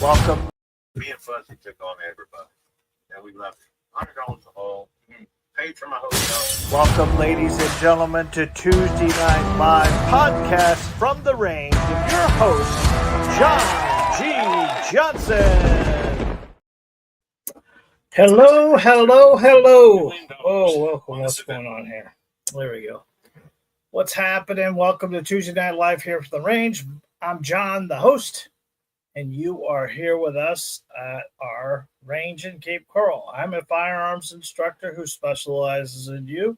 Welcome. Me and Fuzzy took on everybody. And we left $100 a hole. Paid for my hotel. Welcome, ladies and gentlemen, to Tuesday Night Live podcast from the range with your host, John G. Johnson. Hello. Oh, welcome. What's going on here? There we go. What's happening? Welcome to Tuesday Night Live here from the range. I'm John, the host, and you are here with us at our range in Cape Coral. I'm a firearms instructor who specializes in you,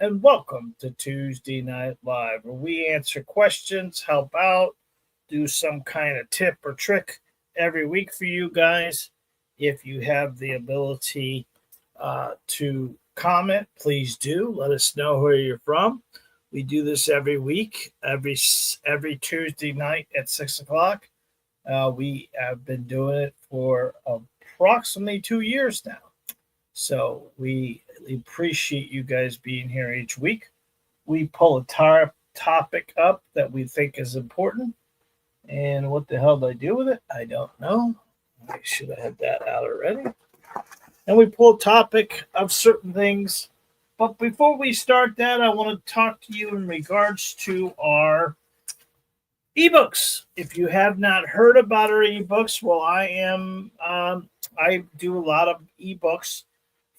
and welcome to Tuesday Night Live, where we answer questions, help out, do some kind of tip or trick every week for you guys. If you have the ability to comment, please do. Let us know where you're from. We do this every week, every Tuesday night at 6 o'clock. We have been doing it for approximately 2 years now. So we appreciate you guys being here each week. We pull a topic up that we think is important. And what the hell did I do with it? I don't know. I should have had that out already. And we pull a topic of certain things. But before we start that, I want to talk to you in regards to our ebooks. If you have not heard about our ebooks, well, I do a lot of ebooks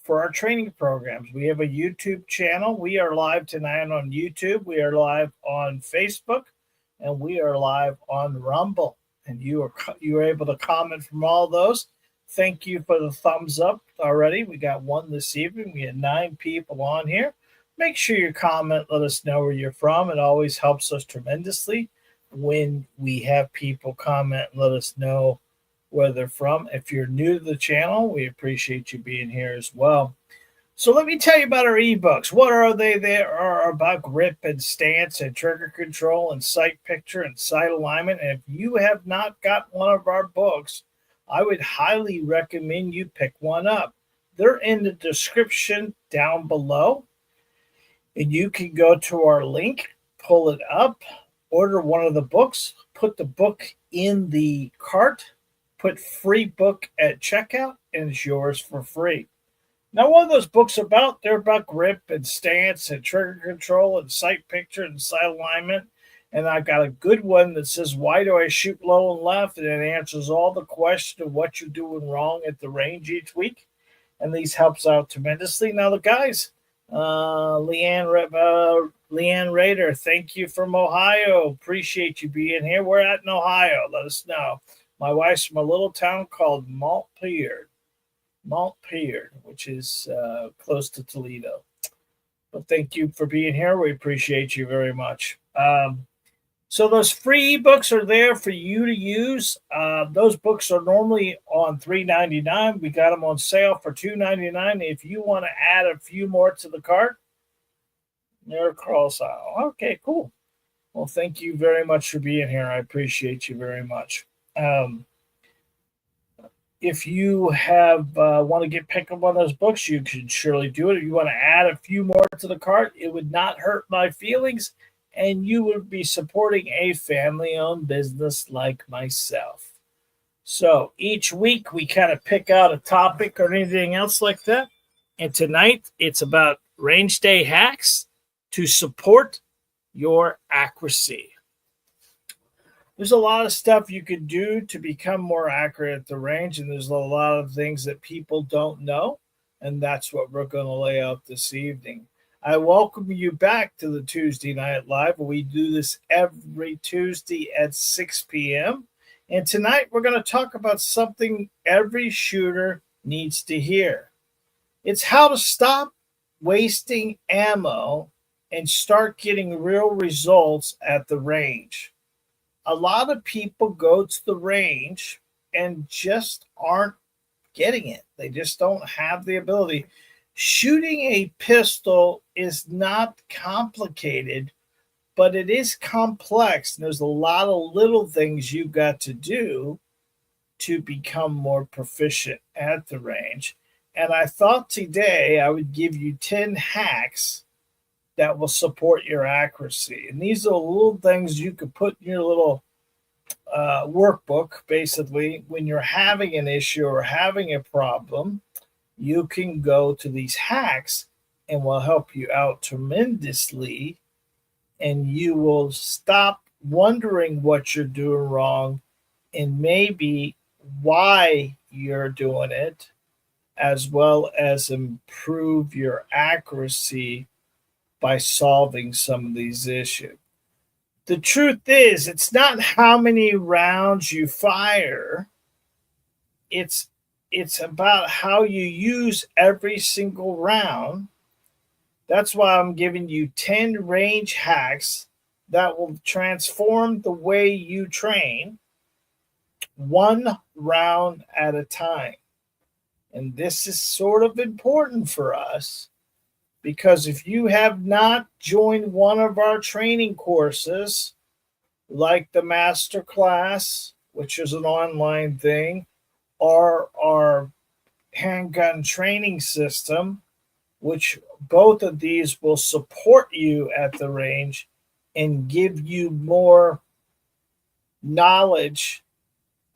for our training programs. We have a YouTube channel. We are live tonight on YouTube. We are live on Facebook, and we are live on Rumble. And you are able to comment from all those. Thank you for the thumbs up already. We got one this evening. We had 9 people on here. Make sure you comment. Let us know where you're from. It always helps us tremendously when we have people comment and let us know where they're from. If you're new to the channel, we appreciate you being here as well. So let me tell you about our ebooks. What are they? They are about grip and stance and trigger control and sight picture and sight alignment. And if you have not got one of our books, I would highly recommend you pick one up. They're in the description down below. And you can go to our link, pull it up, order one of the books, put the book in the cart, put free book at checkout, and it's yours for free. Now, what are those books about? They're about grip and stance and trigger control and sight picture and sight alignment. And I've got a good one that says, why do I shoot low and left? And it answers all the questions of what you're doing wrong at the range each week. And these helps out tremendously. Now, the guys, Leanne Rader, thank you from Ohio. Appreciate you being here. We're at in Ohio. Let us know. My wife's from a little town called Montpelier, which is close to Toledo. But thank you for being here. We appreciate you very much. So those free ebooks are there for you to use. Those books are normally on $3.99. We got them on sale for $2.99. If you want to add a few more to the cart, they're cross out. Okay, cool. Well, thank you very much for being here. I appreciate you very much. If you have want to pick up one of those books, you can surely do it. If you want to add a few more to the cart, it would not hurt my feelings, and you would be supporting a family-owned business like myself. So each week we kind of pick out a topic or anything else like that. And tonight it's about range day hacks to support your accuracy. There's a lot of stuff you can do to become more accurate at the range, and there's a lot of things that people don't know, and that's what we're going to lay out this evening. I welcome you back to the Tuesday Night Live. We do this every Tuesday at 6 p.m. And tonight we're going to talk about something every shooter needs to hear. It's how to stop wasting ammo and start getting real results at the range. A lot of people go to the range and just aren't getting it. They just don't have the ability. Shooting a pistol is not complicated, but it is complex. There's a lot of little things you've got to do to become more proficient at the range. And I thought today I would give you 10 hacks that will support your accuracy. And these are little things you could put in your little workbook. Basically, when you're having an issue or having a problem, you can go to these hacks and will help you out tremendously, and you will stop wondering what you're doing wrong and maybe why you're doing it, as well as improve your accuracy by solving some of these issues. The truth is, it's not how many rounds you fire, it's it's about how you use every single round. That's why I'm giving you 10 range hacks that will transform the way you train, one round at a time. And this is sort of important for us because if you have not joined one of our training courses, like the master class, which is an online thing, or our handgun training system, which both of these will support you at the range and give you more knowledge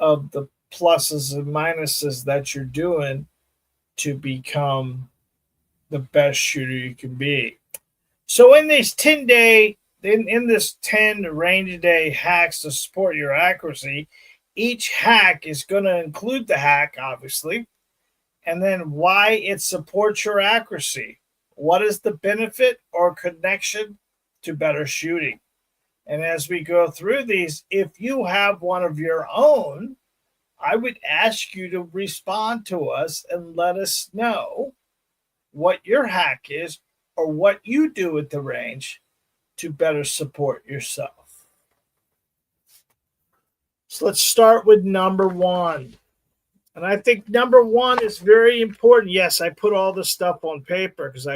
of the pluses and minuses that you're doing to become the best shooter you can be. So in this 10-day, in this 10 range day hacks to support your accuracy, each hack is going to include the hack, obviously, and then why it supports your accuracy. What is the benefit or connection to better shooting? And as we go through these, if you have one of your own, I would ask you to respond to us and let us know what your hack is or what you do at the range to better support yourself. So let's start with number one. And I think number one is very important. Yes, I put all this stuff on paper because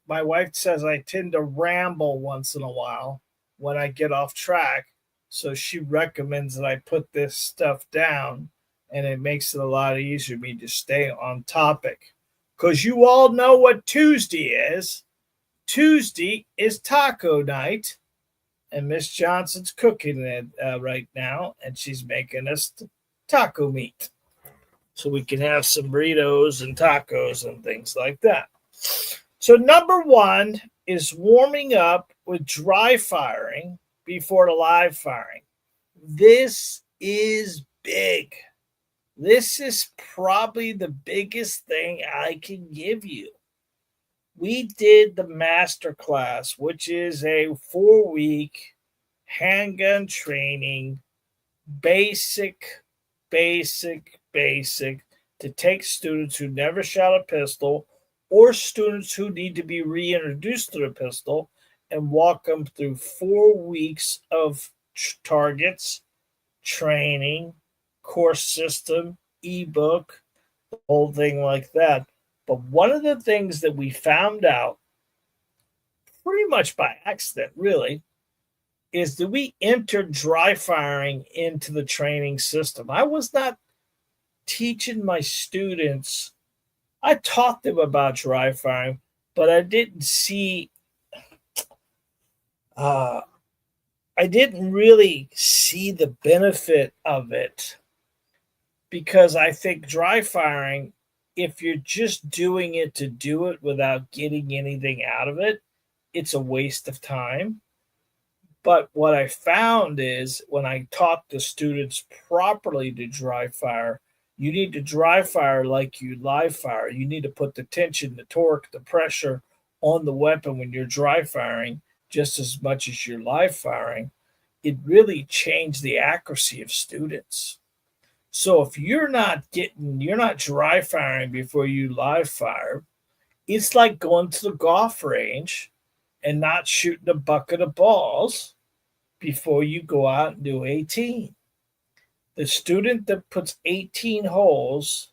my wife says I tend to ramble once in a while when I get off track. So she recommends that I put this stuff down, and it makes it a lot easier for me to stay on topic. Because you all know what Tuesday is. Tuesday is taco night, and Miss Johnson's cooking it right now, and she's making us taco meat so we can have some burritos and tacos and things like that. So number one is warming up with dry firing before the live firing. This is big. This is probably the biggest thing I can give you. We did the master class, which is a 4-week handgun training, basic to take students who never shot a pistol or students who need to be reintroduced to the pistol and walk them through 4 weeks of targets, training, course system, ebook, the whole thing like that. But one of the things that we found out pretty much by accident, really, is that we entered dry firing into the training system. I was not teaching my students. I taught them about dry firing, but I didn't really see the benefit of it, because I think dry firing, if you're just doing it to do it without getting anything out of it, it's a waste of time. But what I found is when I taught the students properly to dry fire, you need to dry fire like you live fire. You need to put the tension, the torque, the pressure on the weapon when you're dry firing just as much as you're live firing. It really changed the accuracy of students. So if you're not dry firing before you live fire, it's like going to the golf range and not shooting a bucket of balls before you go out and do 18. The student that puts 18 holes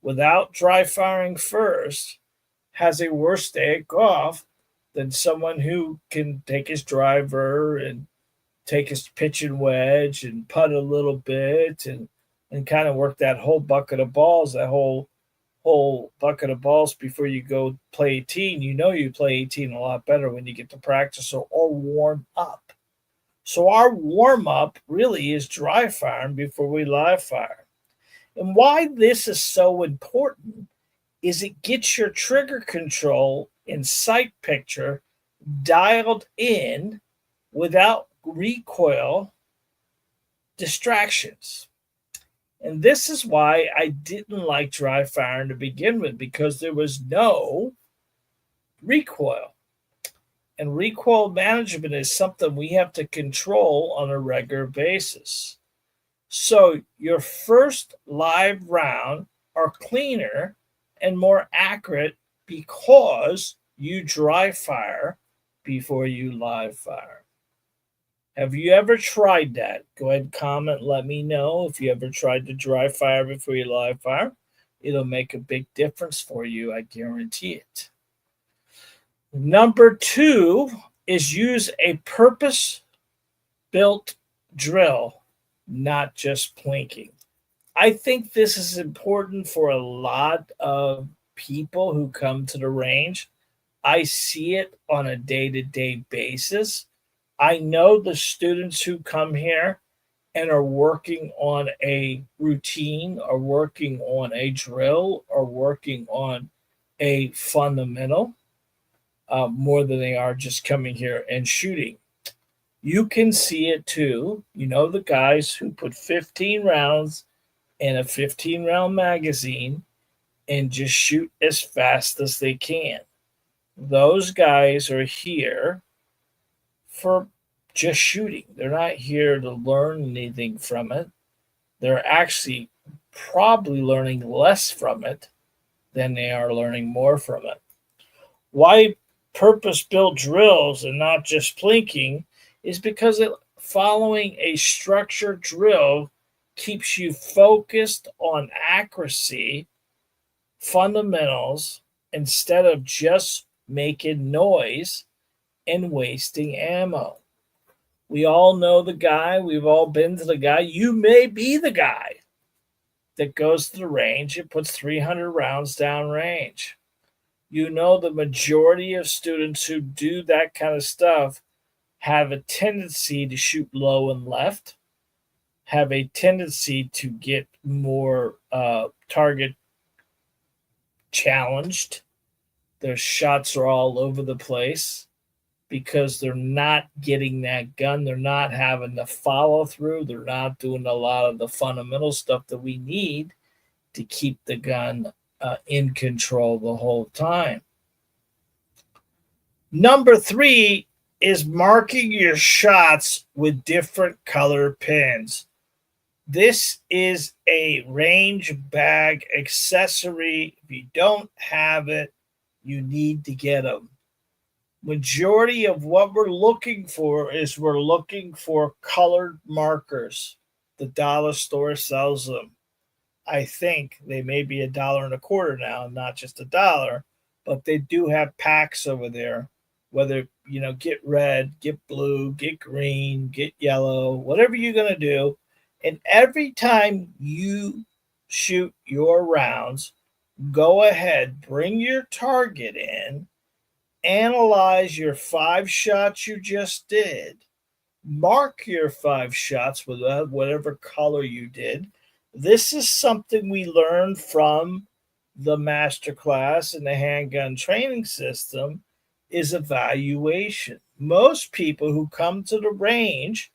without dry firing first has a worse day at golf than someone who can take his driver and take his pitch and wedge and putt a little bit and kind of work that whole bucket of balls, that whole bucket of balls before you go play 18. You know you play 18 a lot better when you get to practice or warm up. So our warm up really is dry firing before we live fire. And why this is so important is it gets your trigger control and sight picture dialed in without recoil distractions. And this is why I didn't like dry firing to begin with, because there was no recoil. And recoil management is something we have to control on a regular basis. So your first live round are cleaner and more accurate because you dry fire before you live fire. Have you ever tried that? Go ahead and comment. Let me know if you ever tried to dry fire before you live fire. It'll make a big difference for you. I guarantee it. Number 2 is use a purpose-built drill, not just plinking. I think this is important for a lot of people who come to the range. I see it on a day-to-day basis. I know the students who come here and are working on a routine, or working on a drill, or working on a fundamental more than they are just coming here and shooting. You can see it too. You know, the guys who put 15 rounds in a 15 round magazine and just shoot as fast as they can. Those guys are here for just shooting. They're not here to learn anything from it. They're actually probably learning less from it than they are learning more from it. Why purpose-built drills and not just plinking is because following a structured drill keeps you focused on accuracy, fundamentals, instead of just making noise and wasting ammo. We all know the guy. We've all been to the guy. You may be the guy that goes to the range and puts 300 rounds down range. You know, the majority of students who do that kind of stuff have a tendency to shoot low and left, have a tendency to get more target challenged. Their shots are all over the place because they're not getting that gun. They're not having the follow through. They're not doing a lot of the fundamental stuff that we need to keep the gun in control the whole time. Number 3 is marking your shots with different color pins. This is a range bag accessory. If you don't have it, you need to get them. Majority of what we're looking for is we're looking for colored markers. The dollar store sells them. I think they may be $1.25 now, not just $1, but they do have packs over there. Whether, get red, get blue, get green, get yellow, whatever you're going to do. And every time you shoot your rounds, go ahead, bring your target in, analyze your 5 shots you just did, mark your 5 shots with whatever color you did. This is something we learned from the master class in the handgun training system, is evaluation. Most people who come to the range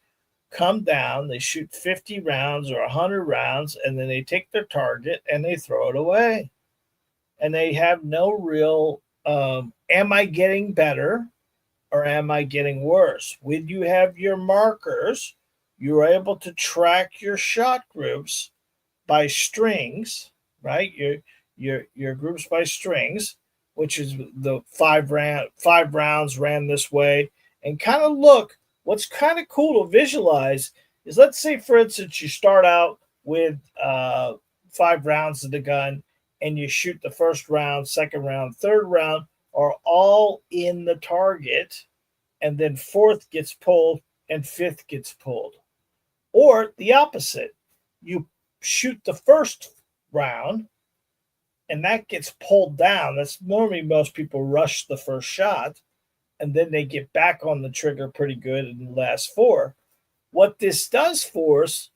come down, they shoot 50 rounds or 100 rounds, and then they take their target and they throw it away. And they have no real, am I getting better or am I getting worse? When you have your markers, you're able to track your shot groups by strings, right? Your groups by strings, which is the 5 rounds ran this way, and kind of look. What's kind of cool to visualize is, let's say, for instance, you start out with 5 rounds of the gun, and you shoot the first round, second round, third round are all in the target, and then 4th gets pulled and 5th gets pulled. Or the opposite, you shoot the first round and that gets pulled down. That's normally most people rush the first shot, and then they get back on the trigger pretty good in the last 4. What this does for us,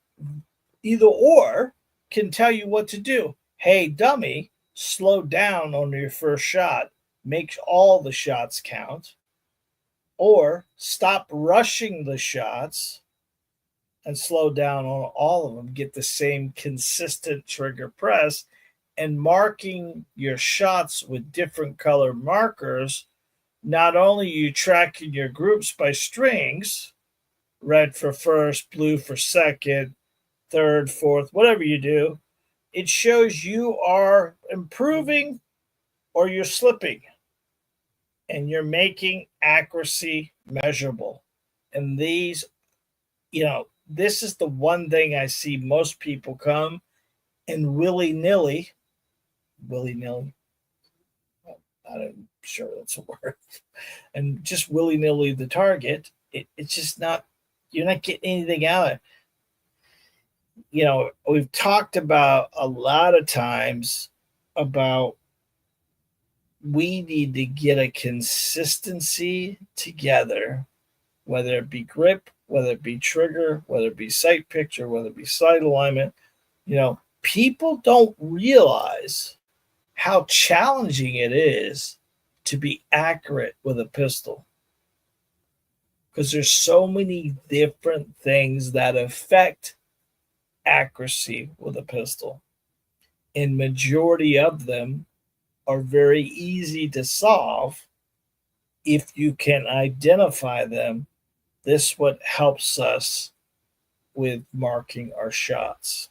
either or, can tell you what to do. Hey, dummy, slow down on your first shot. Make all the shots count. Or stop rushing the shots and slow down on all of them. Get the same consistent trigger press, and marking your shots with different color markers. Not only are you tracking your groups by strings, red for first, blue for second, third, fourth, whatever you do, it shows you are improving or you're slipping, and you're making accuracy measurable. And these, this is the one thing I see most people come and willy-nilly, I'm sure that's a word, and just willy-nilly the target. It's just not, you're not getting anything out of it. We've talked about a lot of times about we need to get a consistency together, whether it be grip, whether it be trigger, whether it be sight picture, whether it be sight alignment. People don't realize how challenging it is to be accurate with a pistol, because there's so many different things that affect accuracy with a pistol, and majority of them are very easy to solve if you can identify them. This what helps us with marking our shots.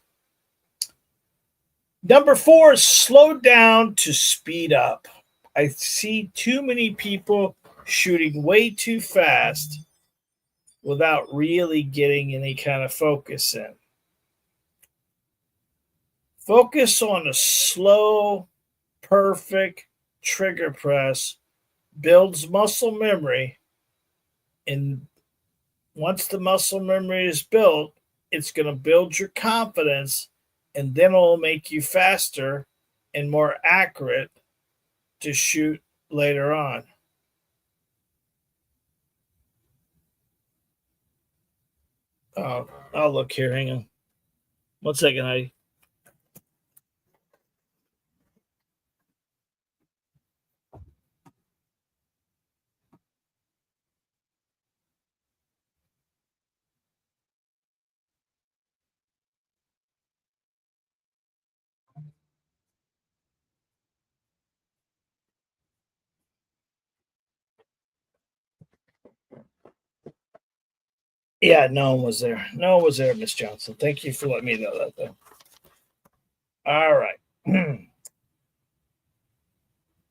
Number 4 is slow down to speed up. I see too many people shooting way too fast without really getting any kind of focus in. Focus on a slow, perfect trigger press, builds muscle memory, and once the muscle memory is built, it's going to build your confidence, and then it'll make you faster and more accurate to shoot later on. I'll look here. Hang on. 1 second, Heidi. Yeah, no one was there. No one was there, Miss Johnson. Thank you for letting me know that, though. All right.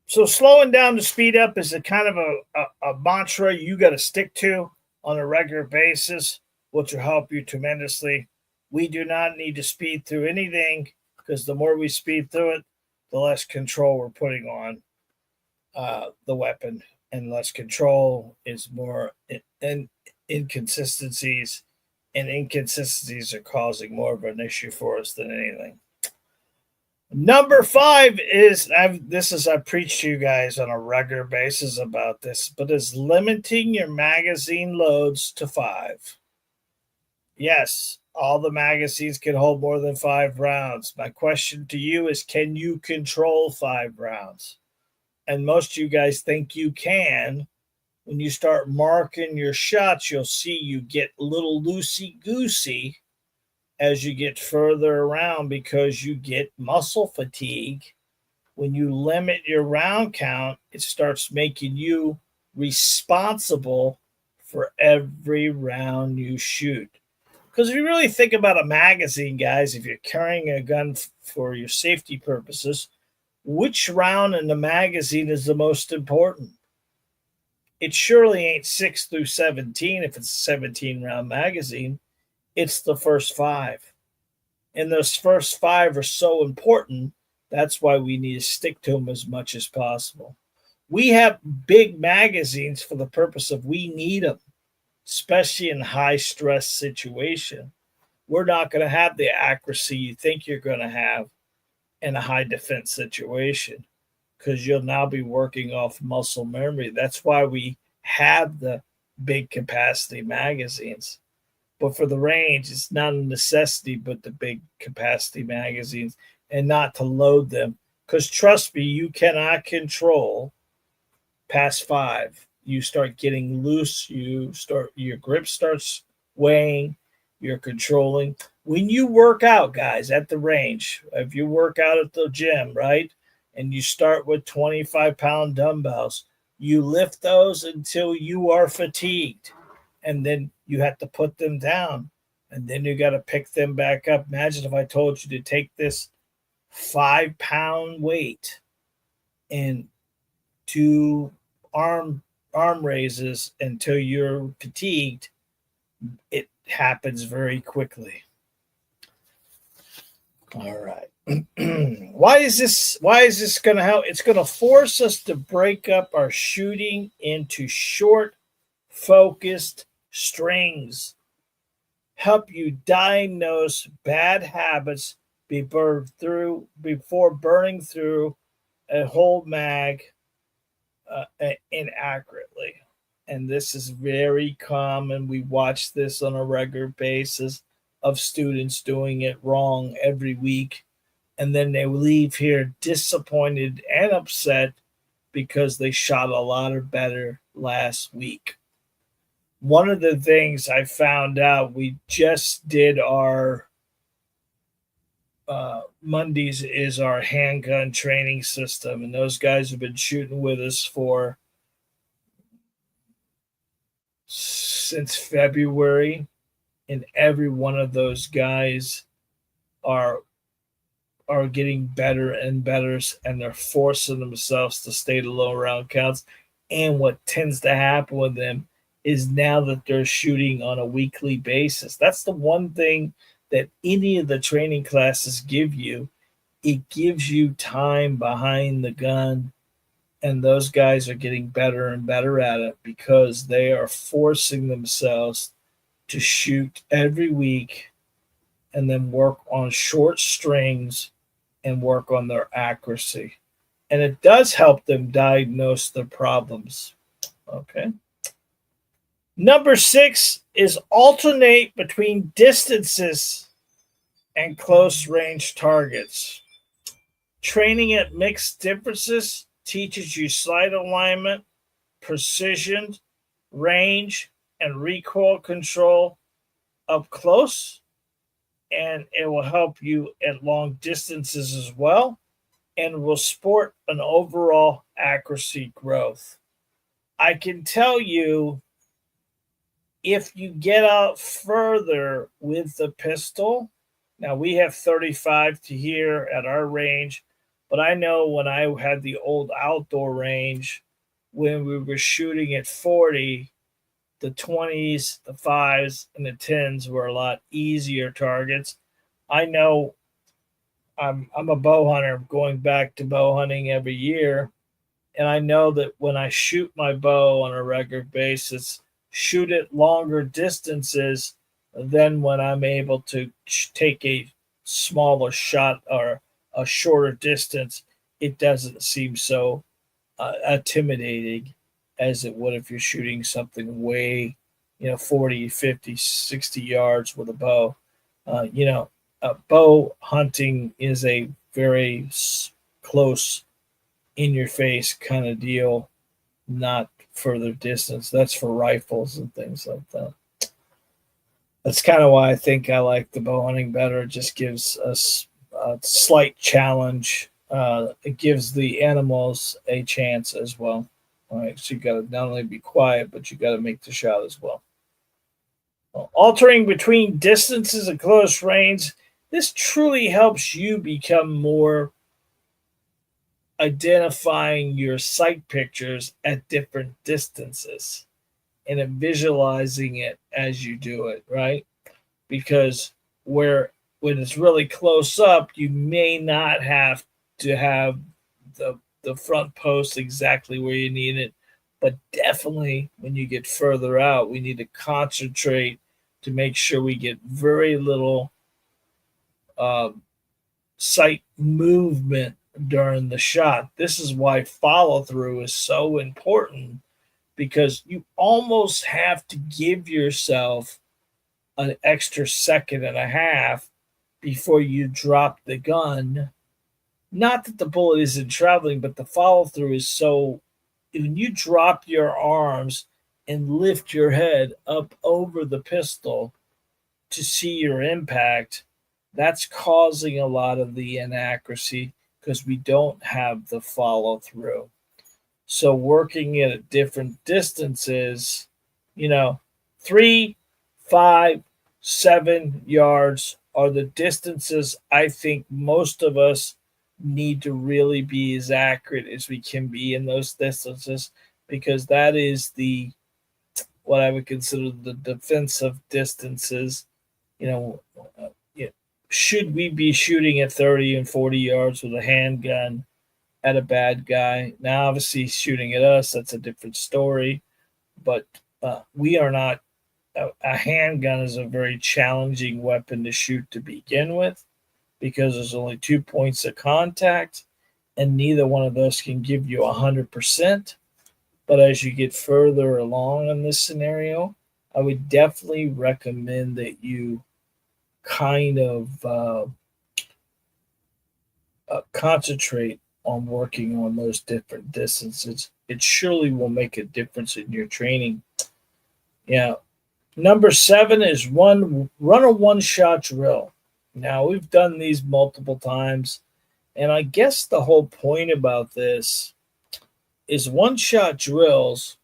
So slowing down to speed up is a kind of a mantra you got to stick to on a regular basis, which will help you tremendously. We do not need to speed through anything, because the more we speed through it, the less control we're putting on the weapon, and less control is more inconsistencies, and inconsistencies are causing more of an issue for us than anything. Number 5 is, I preach to you guys on a regular basis about this, but is limiting your magazine loads to 5. Yes, all the magazines can hold more than 5 rounds. My question to you is, can you control 5 rounds? And most of you guys think you can. When you start marking your shots, you'll see you get a little loosey-goosey as you get further around, because you get muscle fatigue. When you limit your round count, it starts making you responsible for every round you shoot. Because if you really think about a magazine, guys, if you're carrying a gun for your safety purposes, which round in the magazine is the most important? It surely ain't 6 through 17 if it's a 17-round magazine. It's the first 5. And those first 5 are so important. That's why we need to stick to them as much as possible. We have big magazines for the purpose of we need them, especially in high-stress situation. We're not going to have the accuracy you think you're going to have in a high-defense situation, because you'll now be working off muscle memory. That's why we have the big capacity magazines. But for the range, it's not a necessity, but the big capacity magazines and not to load them. Because trust me, you cannot control past 5. You start getting loose. Your grip starts weighing. You're controlling. When you work out, guys, at the range, if you work out at the gym, right, and you start with 25-pound dumbbells, you lift those until you are fatigued, and then you have to put them down, and then you got to pick them back up. Imagine if I told you to take this 5-pound weight and do arm raises until you're fatigued. It happens very quickly. All right. Why is this going to help? It's going to force us to break up our shooting into short, focused strings. Help you diagnose bad habits before burning through a whole mag inaccurately. And this is very common. We watch this on a regular basis of students doing it wrong every week. And then they leave here disappointed and upset because they shot a lot better last week. One of the things I found out, we just did our Mondays is our handgun training system. And those guys have been shooting with us since February. And every one of those guys are getting better and better, and they're forcing themselves to stay to low round counts. And what tends to happen with them is now that they're shooting on a weekly basis. That's the one thing that any of the training classes give you. It gives you time behind the gun, and those guys are getting better and better at it because they are forcing themselves to shoot every week and then work on short strings and work on their accuracy. And it does help them diagnose their problems. Okay. Number 6 is alternate between distances and close range targets. Training at mixed differences teaches you sight alignment, precision, range, and recoil control up close, and it will help you at long distances as well, and will support an overall accuracy growth. I can tell you, if you get out further with the pistol, now we have 35 to here at our range, but I know when I had the old outdoor range, when we were shooting at 40, the 20s, the 5s, and the 10s were a lot easier targets. I know I'm a bow hunter, going back to bow hunting every year, and I know that when I shoot my bow on a regular basis, shoot at longer distances than when I'm able to take a smaller shot or a shorter distance, it doesn't seem so intimidating as it would if you're shooting something way, 40, 50, 60 yards with a bow. Bow hunting is a very close, in-your-face kind of deal, not further distance. That's for rifles and things like that. That's kind of why I think I like the bow hunting better. It just gives us a slight challenge. It gives the animals a chance as well. All right, so you got to not only be quiet, but you got to make the shot as well. Altering between distances and close range, this truly helps you become more identifying your sight pictures at different distances and visualizing it as you do it, right? Because when it's really close up, you may not have to have the front post exactly where you need it, but definitely when you get further out, we need to concentrate to make sure we get very little sight movement during the shot. This is why follow through is so important, because you almost have to give yourself an extra second and a half before you drop the gun. Not that the bullet isn't traveling, but the follow through is so when you drop your arms and lift your head up over the pistol to see your impact, that's causing a lot of the inaccuracy because we don't have the follow through. So working it at different distances, 3, 5, 7 yards are the distances I think most of us need to really be as accurate as we can be in those distances because that is the what I would consider the defensive distances. You know, should we be shooting at 30 and 40 yards with a handgun at a bad guy? Now, obviously, shooting at us, that's a different story. But we are not, a handgun is a very challenging weapon to shoot to begin with because there's only 2 points of contact, and neither one of those can give you 100%. But as you get further along in this scenario, I would definitely recommend that you kind of concentrate on working on those different distances. It surely will make a difference in your training. Yeah. Number 7 is run a one-shot drill. Now, we've done these multiple times, and I guess the whole point about this is one-shot drills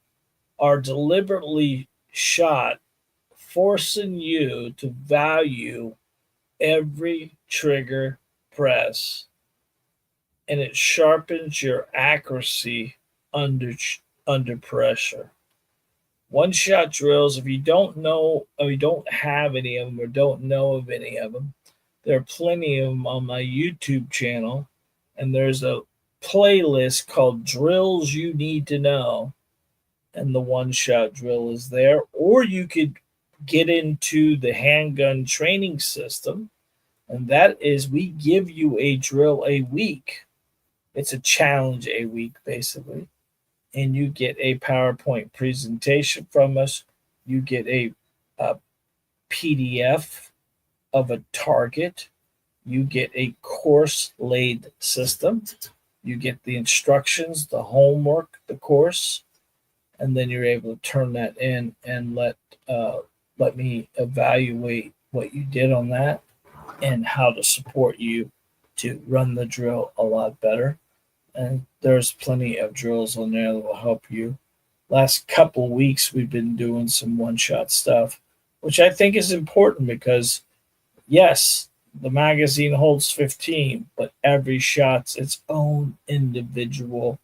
are deliberately shot, forcing you to value every trigger press, and it sharpens your accuracy under pressure. One-shot drills, if you don't know or you don't have any of them or don't know of any of them, there are plenty of them on my YouTube channel, and there's a playlist called Drills You Need to Know, and the one-shot drill is there. Or you could get into the handgun training system, and that is we give you a drill a week. It's a challenge a week, basically. And you get a PowerPoint presentation from us. You get a PDF of a target. You get a course laid system. You get the instructions, the homework, the course, and then you're able to turn that in and let me evaluate what you did on that and how to support you to run the drill a lot better. And there's plenty of drills on there that will help you. Last couple weeks, we've been doing some one-shot stuff, which I think is important because, yes, the magazine holds 15, but every shot's its own individual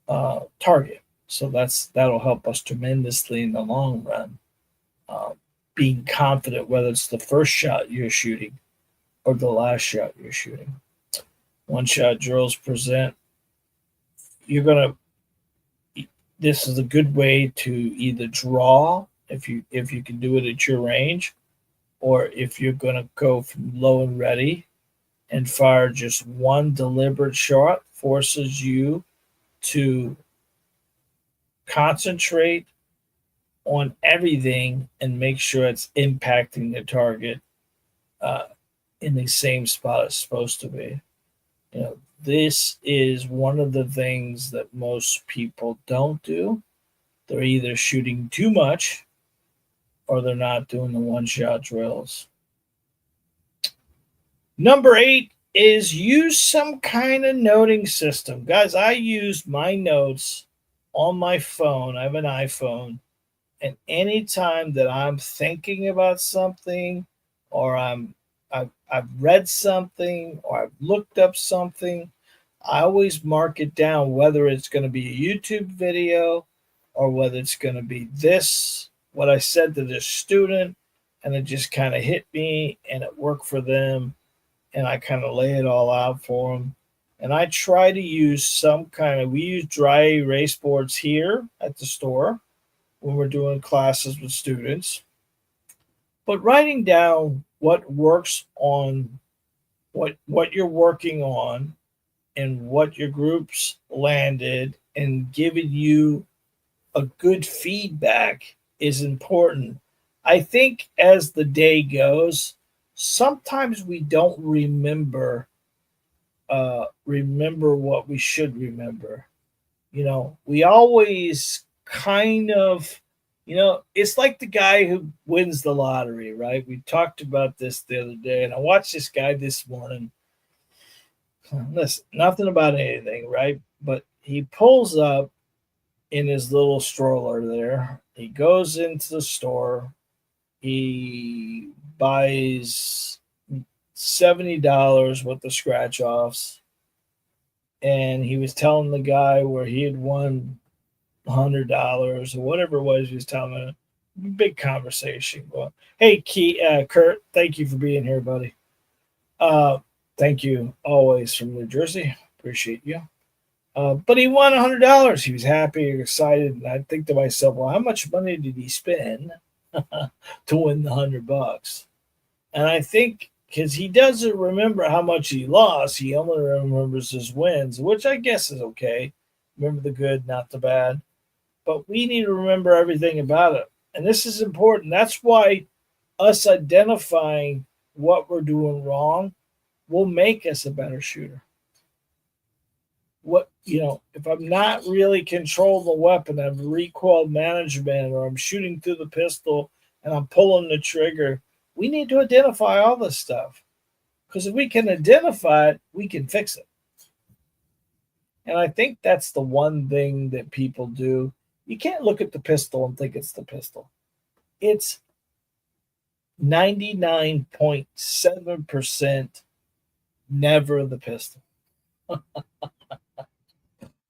target. So that'll help us tremendously in the long run. Being confident whether it's the first shot you're shooting or the last shot you're shooting. One-shot drills present. This is a good way to either draw if you can do it at your range, or if you're gonna go from low and ready and fire just one deliberate shot, forces you to concentrate on everything and make sure it's impacting the target in the same spot it's supposed to be. This is one of the things that most people don't do. They're either shooting too much or they're not doing the one-shot drills. Number 8 is use some kind of noting system. Guys, I use my notes on my phone. I have an iPhone. And anytime that I'm thinking about something or I've read something or I've looked up something, I always mark it down, whether it's going to be a YouTube video or whether it's going to be what I said to this student, and it just kind of hit me and it worked for them, and I kind of lay it all out for them. And I try to use we use dry erase boards here at the store when we're doing classes with students. But writing down what works on what you're working on and what your groups landed and giving you a good feedback is important. I think as the day goes, sometimes we don't remember what we should remember. We always kind of, it's like the guy who wins the lottery, right? We talked about this the other day, and I watched this guy this morning. Listen, nothing about anything, right? But he pulls up in his little stroller there. He goes into the store. He buys $70 worth of scratch offs. And he was telling the guy where he had won $100 or whatever it was. He was telling him a big conversation going. Hey, Kurt, thank you for being here, buddy. Thank you always from New Jersey. Appreciate you. But he won $100. He was happy, excited, and I think to myself, well, how much money did he spend to win the $100? And I think because he doesn't remember how much he lost, he only remembers his wins, which I guess is okay. Remember the good, not the bad. But we need to remember everything about it. And this is important. That's why us identifying what we're doing wrong will make us a better shooter. If I'm not really controlling the weapon, I'm recoil management, or I'm shooting through the pistol and I'm pulling the trigger, we need to identify all this stuff. Because if we can identify it, we can fix it. And I think that's the one thing that people do. You can't look at the pistol and think it's the pistol. It's 99.7% never the pistol.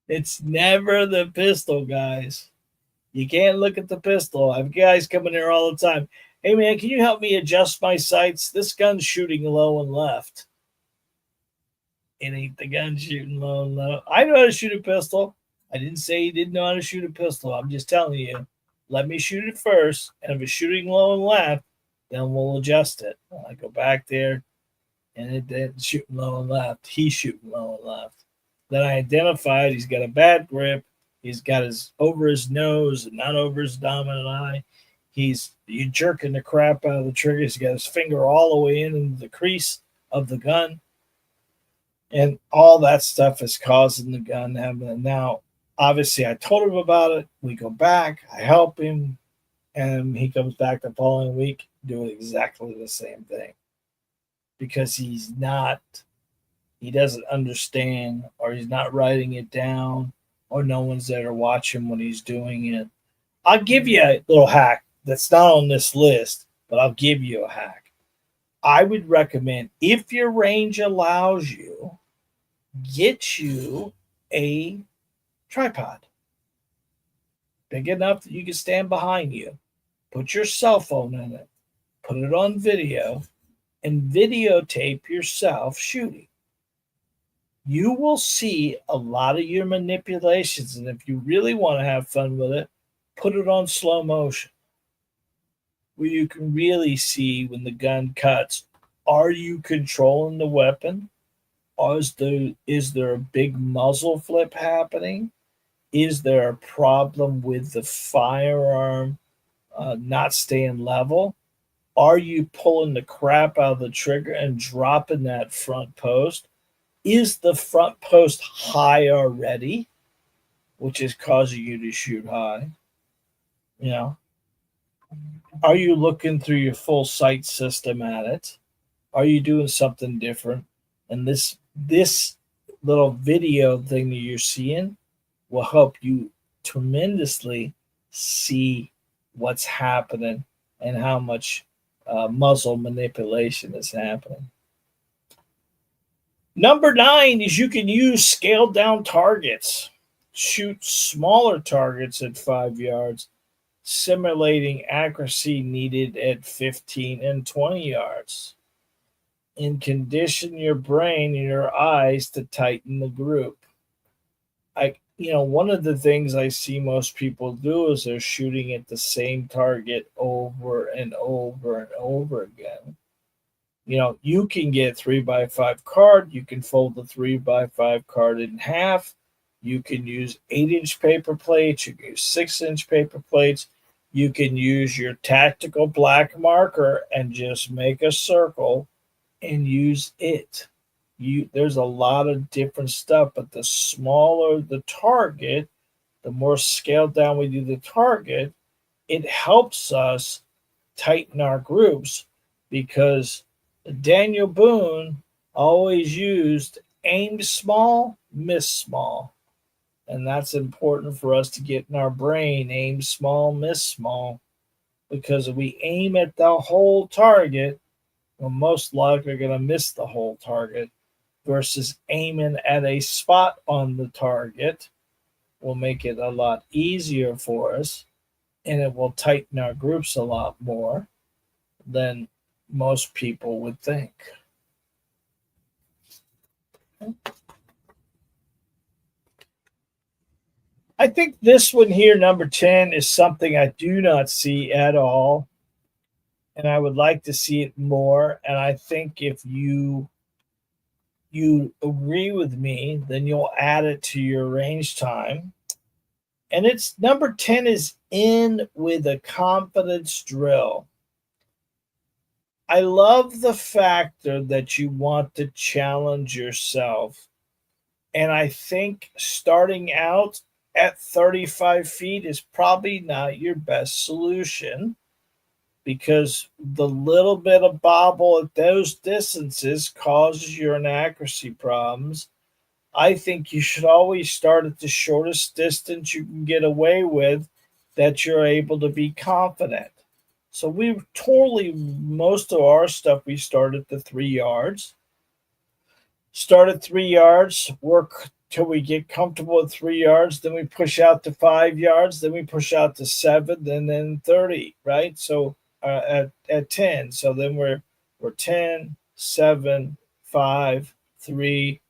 It's never the pistol, guys. You can't look at the pistol. I have guys coming here all the time. Hey, man, can you help me adjust my sights? This gun's shooting low and left. It ain't the gun shooting low and low. I know how to shoot a pistol. I didn't say he didn't know how to shoot a pistol. I'm just telling you, let me shoot it first. And if it's shooting low and left, then we'll adjust it. I go back there, and it's shooting low and left. He's shooting low and left. Then I identified he's got a bad grip. He's got his over his nose and not over his dominant eye. You jerking the crap out of the trigger. He's got his finger all the way into the crease of the gun. And all that stuff is causing the gun to happen. And now, obviously, I told him about it. We go back. I help him. And he comes back the following week doing exactly the same thing. Because he doesn't understand, or he's not writing it down, or no one's there to watch him when he's doing it. I'll give you a little hack that's not on this list, but I'll give you a hack. I would recommend, if your range allows you, get you a tripod. Big enough that you can stand behind you. Put your cell phone in it. Put it on video and videotape yourself shooting. You will see a lot of your manipulations. And if you really want to have fun with it, put it on slow motion, where you can really see when the gun cuts. Are you controlling the weapon? Or is there a big muzzle flip happening? Is there a problem with the firearm not staying level? Are you pulling the crap out of the trigger and dropping that front post? Is the front post high already, which is causing you to shoot high? Are you looking through your full sight system at it? Are you doing something different? And this little video thing that you're seeing will help you tremendously see what's happening and how much muzzle manipulation is happening. Number 9 is you can use scaled down targets. Shoot smaller targets at 5 yards, simulating accuracy needed at 15 and 20 yards. And condition your brain and your eyes to tighten the group. One of the things I see most people do is they're shooting at the same target over and over and over again. You can get 3x5 card. You can fold the 3x5 card in half. You can use 8-inch paper plates. You can use 6-inch paper plates. You can use your tactical black marker and just make a circle and use it. There's a lot of different stuff, but the smaller the target, the more scaled down we do the target, it helps us tighten our groups because Daniel Boone always used aim small, miss small. And that's important for us to get in our brain, aim small, miss small. Because if we aim at the whole target, we're most likely going to miss the whole target versus aiming at a spot on the target will make it a lot easier for us and it will tighten our groups a lot more than most people would think. I think this one here, number 10, is something I do not see at all. And I would like to see it more. And I think if you agree with me, then you'll add it to your range time. And it's number 10 is in with a confidence drill. I love the factor that you want to challenge yourself. And I think starting out at 35 feet is probably not your best solution because the little bit of bobble at those distances causes your inaccuracy problems. I think you should always start at the shortest distance you can get away with that you're able to be confident. So we totally, most of our stuff, we start at the 3 yards. Start at 3 yards, work till we get comfortable at 3 yards, then we push out to 5 yards, then we push out to 7, and then 30, right? So at 10. So then we're 10, 7, 5, 3,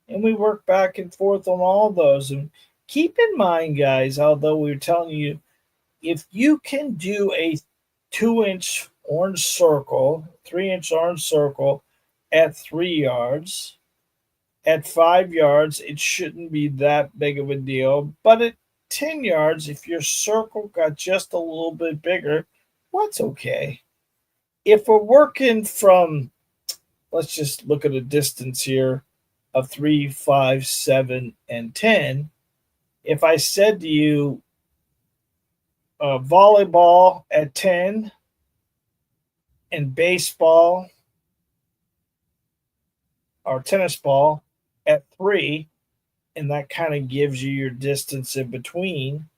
and we work back and forth on all those. And keep in mind, guys, although we're telling you, if you can do a 2-inch orange circle, 3-inch orange circle at 3 yards, at 5 yards, it shouldn't be that big of a deal. But at 10 yards, if your circle got just a little bit bigger, what's okay? If we're working from, let's just look at a distance here of 3, 5, 7, and 10. If I said to you, volleyball at 10 and baseball or tennis ball at 3, and that kind of gives you your distance in between.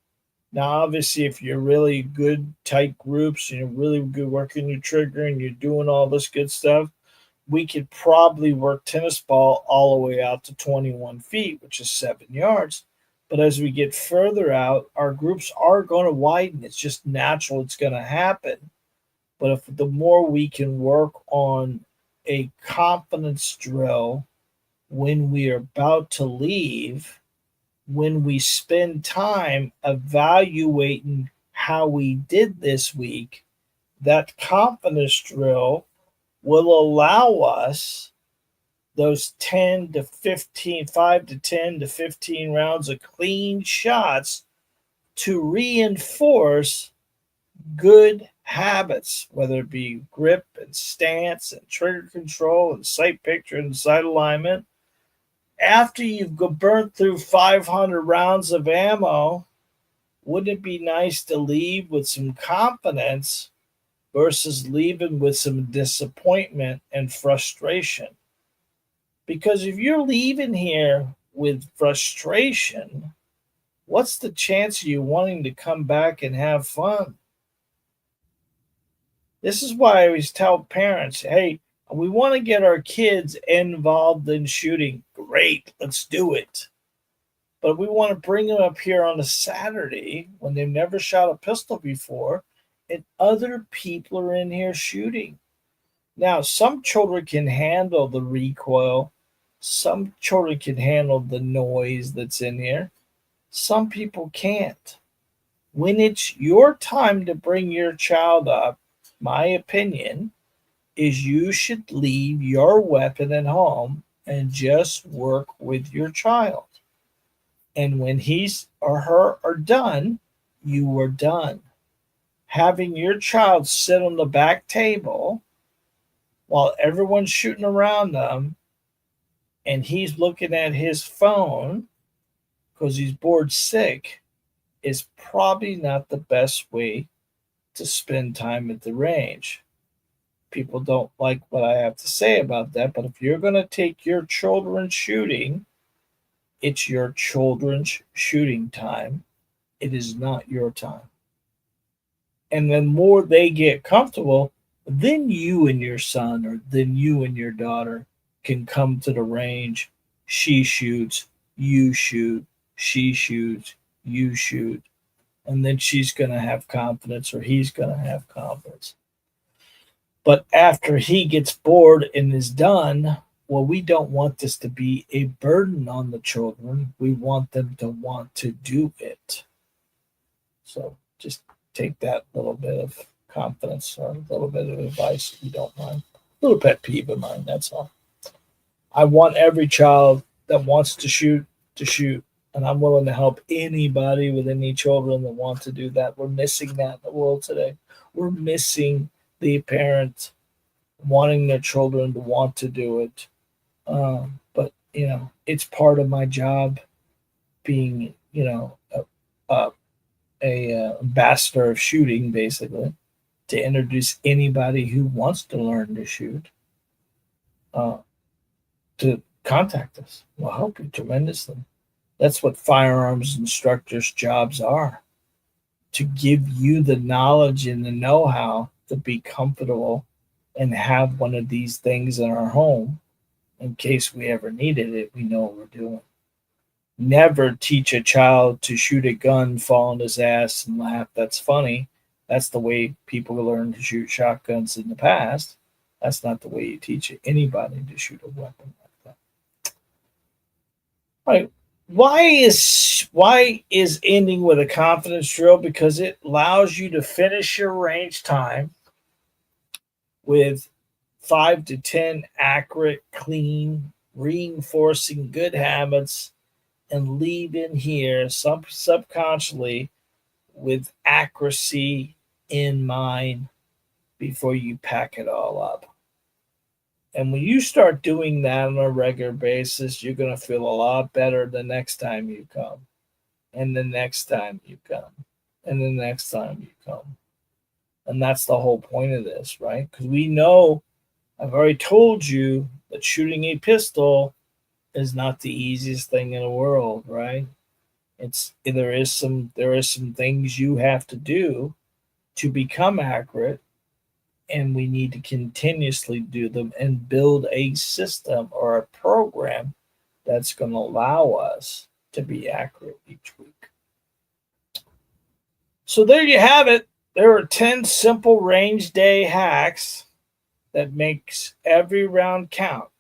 Now, obviously, if you're really good, tight groups, and you're really good working your trigger and you're doing all this good stuff, we could probably work tennis ball all the way out to 21 feet, which is 7 yards. But as we get further out, our groups are going to widen. It's just natural. It's going to happen. But if the more we can work on a confidence drill when we are about to leave, when we spend time evaluating how we did this week, that confidence drill will allow us those 10 to 15, 5 to 10 to 15 rounds of clean shots to reinforce good habits, whether it be grip and stance and trigger control and sight picture and sight alignment. After you've burnt through 500 rounds of ammo, wouldn't it be nice to leave with some confidence versus leaving with some disappointment and frustration? Because if you're leaving here with frustration, what's the chance of you wanting to come back and have fun? This is why I always tell parents, hey, we want to get our kids involved in shooting. Great, let's do it. But we want to bring them up here on a Saturday when they've never shot a pistol before, and other people are in here shooting. Now, some children can handle the recoil. Some children can handle the noise that's in here. Some people can't. When it's your time to bring your child up, my opinion is you should leave your weapon at home and just work with your child. And when he's or her are done, you are done. having your child sit on the back table while everyone's shooting around them and he's looking at his phone because he's bored sick is probably not the best way to spend time at the range. People don't like what I have to say about that, but if you're going to take your children shooting, it's your children's shooting time. It is not your time. And the more they get comfortable, then you and your son or then you and your daughter can come to the range. She shoots, you shoot, she shoots, you shoot. And then she's going to have confidence or he's going to have confidence. But after he gets bored and is done, well, we don't want this to be a burden on the children. We want them to want to do it. So just take that little bit of confidence or a little bit of advice if you don't mind. A little pet peeve of mine, that's all. I want every child that wants to shoot, and I'm willing to help anybody with any children that want to do that. We're missing that in the world today. We're missing the parents wanting their children to want to do it. But, it's part of my job being, a ambassador of shooting, basically, to introduce anybody who wants to learn to shoot to contact us. We'll help you tremendously. That's what firearms instructors' jobs are, to give you the knowledge and the know-how to be comfortable and have one of these things in our home in case we ever needed it. We know what we're doing. Never teach a child to shoot a gun, fall on his ass, and laugh. That's funny. That's the way people learned to shoot shotguns in the past. That's not the way you teach anybody to shoot a weapon like that. All right. Why is ending with a confidence drill? Because it allows you to finish your range time with 5 to 10 accurate, clean, reinforcing good habits and leave in here subconsciously with accuracy in mind before you pack it all up. And when you start doing that on a regular basis, you're going to feel a lot better the next time you come, and the next time you come, and the next time you come. And that's the whole point of this, right? Because we know, I've already told you that shooting a pistol is not the easiest thing in the world, right? There is some things you have to do to become accurate, and we need to continuously do them and build a system or a program that's going to allow us to be accurate each week. So there you have it. There are 10 simple range day hacks that makes every round count.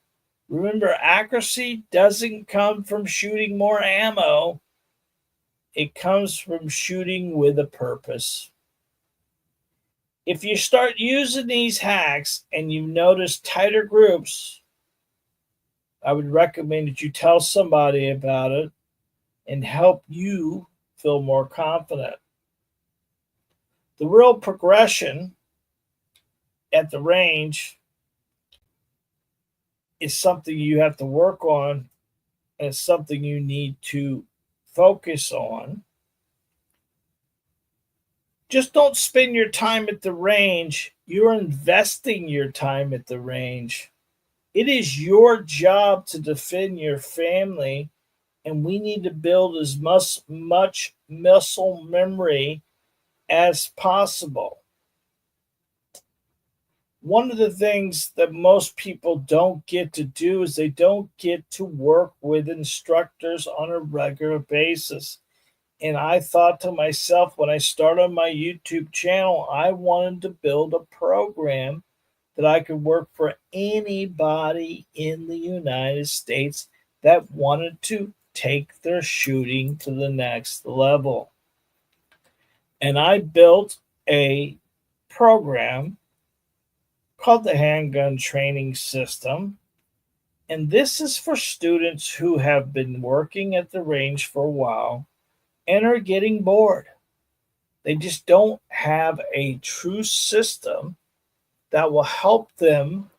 Remember, accuracy doesn't come from shooting more ammo. It comes from shooting with a purpose. If you start using these hacks and you notice tighter groups, I would recommend that you tell somebody about it and help you feel more confident. The real progression at the range is something you have to work on, and it's something you need to focus on. Just don't spend your time at the range. You're investing your time at the range. It is your job to defend your family, and we need to build as much muscle memory as possible. One of the things that most people don't get to do is they don't get to work with instructors on a regular basis. And I thought to myself, when I started my YouTube channel, I wanted to build a program that I could work for anybody in the United States that wanted to take their shooting to the next level. And I built a program called the Handgun Training System. And this is for students who have been working at the range for a while and are getting bored. They just don't have a true system that will help them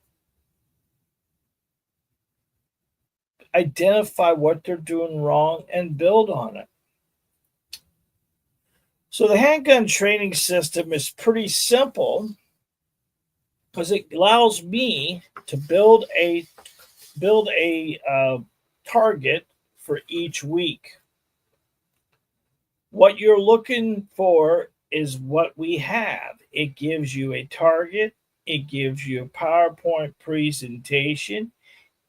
identify what they're doing wrong and build on it. So the handgun training system is pretty simple because it allows me to build a target for each week. What you're looking for is what we have. It gives you a target. It gives you a PowerPoint presentation.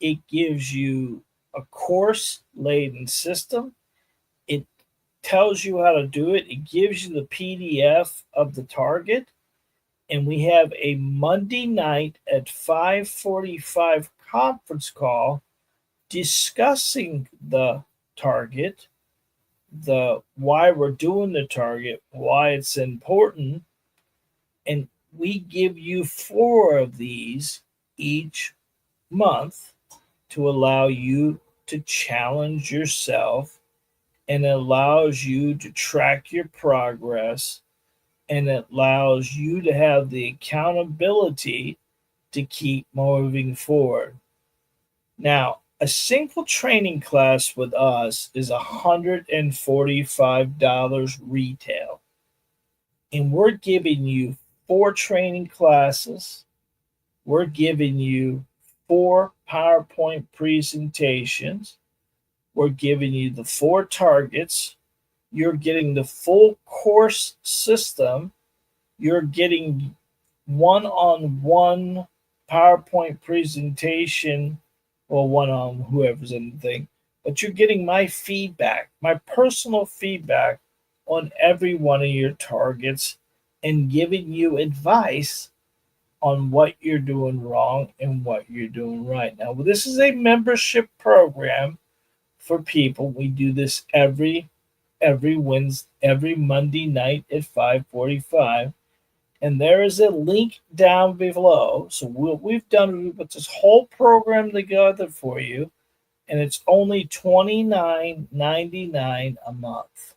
It gives you a course laden system. It tells you how to do it. It gives you the PDF of the target. And we have a Monday night at 5:45 conference call discussing the target, the why we're doing the target, why it's important, and we give you 4 of these each month to allow you to challenge yourself, and it allows you to track your progress, and it allows you to have the accountability to keep moving forward. Now, a single training class with us is $145 retail. And we're giving you 4 training classes. We're giving you 4 PowerPoint presentations. We're giving you the 4 targets. You're getting the full course system. You're getting one-on-one PowerPoint presentation, or one on whoever's in the thing, but you're getting my feedback, my personal feedback on every one of your targets, and giving you advice on what you're doing wrong and what you're doing right. Now, this is a membership program for people. We do this every Wednesday, every Monday night at 5:45. And there is a link down below. So we've done, we put this whole program together for you, and it's only $29.99 a month.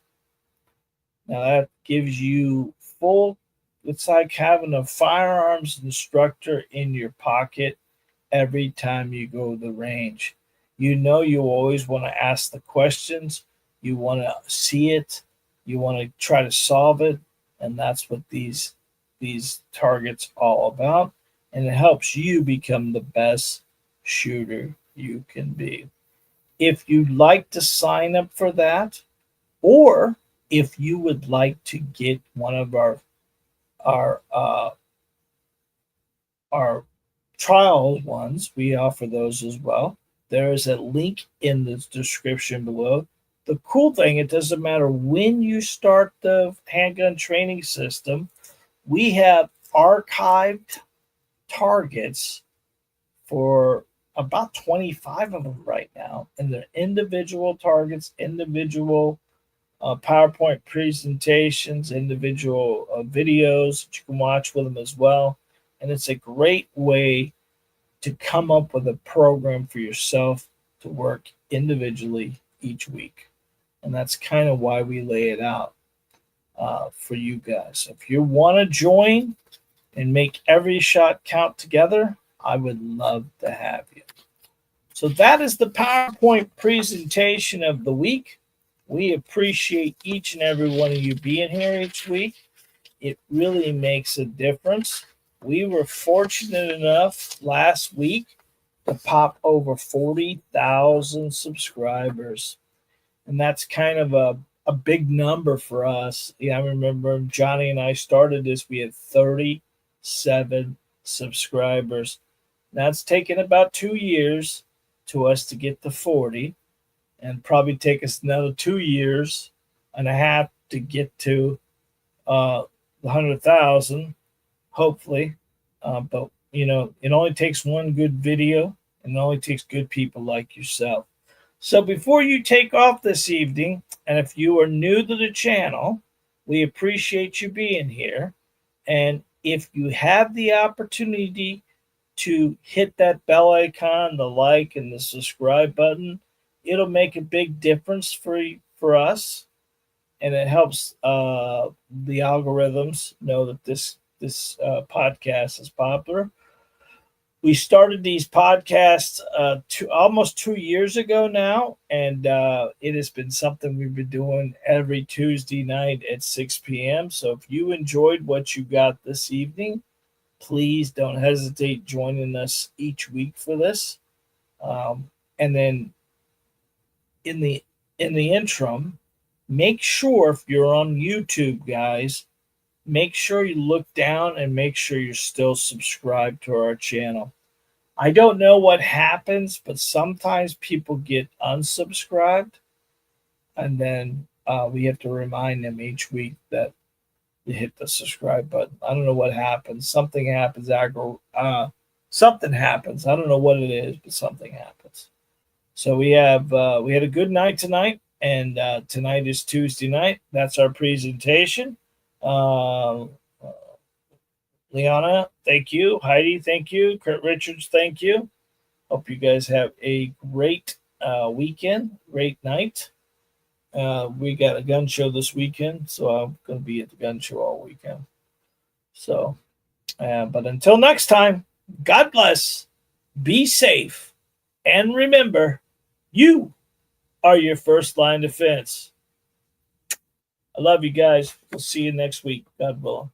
Now that gives you full. It's like having a firearms instructor in your pocket every time you go to the range. You know, you always want to ask the questions. You want to see it. You want to try to solve it, and that's what these targets all about, and it helps you become the best shooter you can be. If you'd like to sign up for that, or if you would like to get one of our trial ones, we offer those as well. There is a link in the description below. The cool thing, it doesn't matter when you start the handgun training system. We have archived targets for about 25 of them right now, and they're individual targets, individual PowerPoint presentations, individual videos that you can watch with them as well. And it's a great way to come up with a program for yourself to work individually each week. And that's kind of why we lay it out for you guys. If you want to join and make every shot count together, I would love to have you. So that is the PowerPoint presentation of the week. We appreciate each and every one of you being here each week. It really makes a difference. We were fortunate enough last week to pop over 40,000 subscribers. And that's kind of a big number for us. Yeah, I remember Johnny and I started this, we had 37 subscribers. That's taken about 2 years to us to get to 40, and probably take us another 2 years and a half to get to the 100,000, hopefully. But you know, it only takes one good video, and it only takes good people like yourself. So before you take off this evening, and if you are new to the channel, we appreciate you being here. And if you have the opportunity to hit that bell icon, the like, and the subscribe button, it'll make a big difference for us. and it helps the algorithms know that this podcast is popular. We started these podcasts almost 2 years ago now, and it has been something we've been doing every Tuesday night at 6 p.m. So if you enjoyed what you got this evening, please don't hesitate joining us each week for this. And then in the interim, make sure if you're on YouTube, guys, make sure you look down and make sure you're still subscribed to our channel. I don't know what happens, but sometimes people get unsubscribed, and then we have to remind them each week that you hit the subscribe button. I don't know what happens. Something happens. Something happens. I don't know what it is, but something happens. So we had a good night tonight, and tonight is Tuesday night. That's our presentation. Liana, thank you. Heidi, thank you. Kurt Richards, thank you. Hope you guys have a great weekend, great night. We got a gun show this weekend, so I'm going to be at the gun show all weekend. So, but until next time, God bless, be safe, and remember, you are your first line defense. I love you guys. We'll see you next week. God willing.